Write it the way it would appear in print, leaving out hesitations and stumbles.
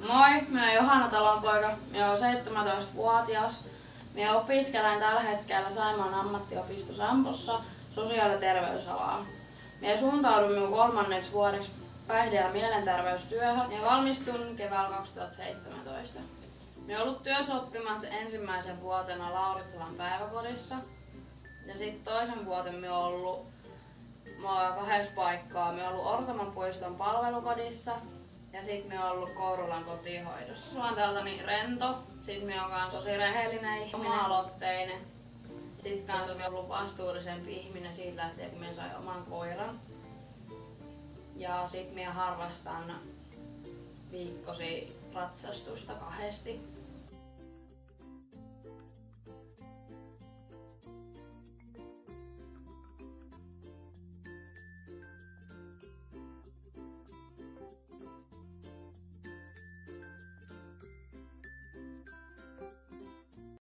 Moi, minä olen Johanna Talonpoika, minä olen 17-vuotias. Minä opiskelen tällä hetkellä Saimaan ammattiopisto Sampossa sosiaali- ja terveysalaa. Minä suuntaudun minun 3. vuodeksi päihde- ja mielenterveystyöhön ja valmistun keväällä 2017. Minä olen ollut työsoppimassa ensimmäisen vuotena Lauritsalan päiväkodissa ja sitten toisen vuoden minä olen ollut kahdessa paikkaa. Minä olen ollut Ortamon puiston palvelukodissa ja sit minä olen ollut Kourulan kotihoidossa. Mä oon täältä niin rento, sit minä oon kans tosi rehellinen ihminen, oma-aloitteinen. Sit kans minä ollut vastuullisempi ihminen siitä lähtien, kun minä sain oman koiran. Ja sit minä harrastan viikkosi ratsastusta 2.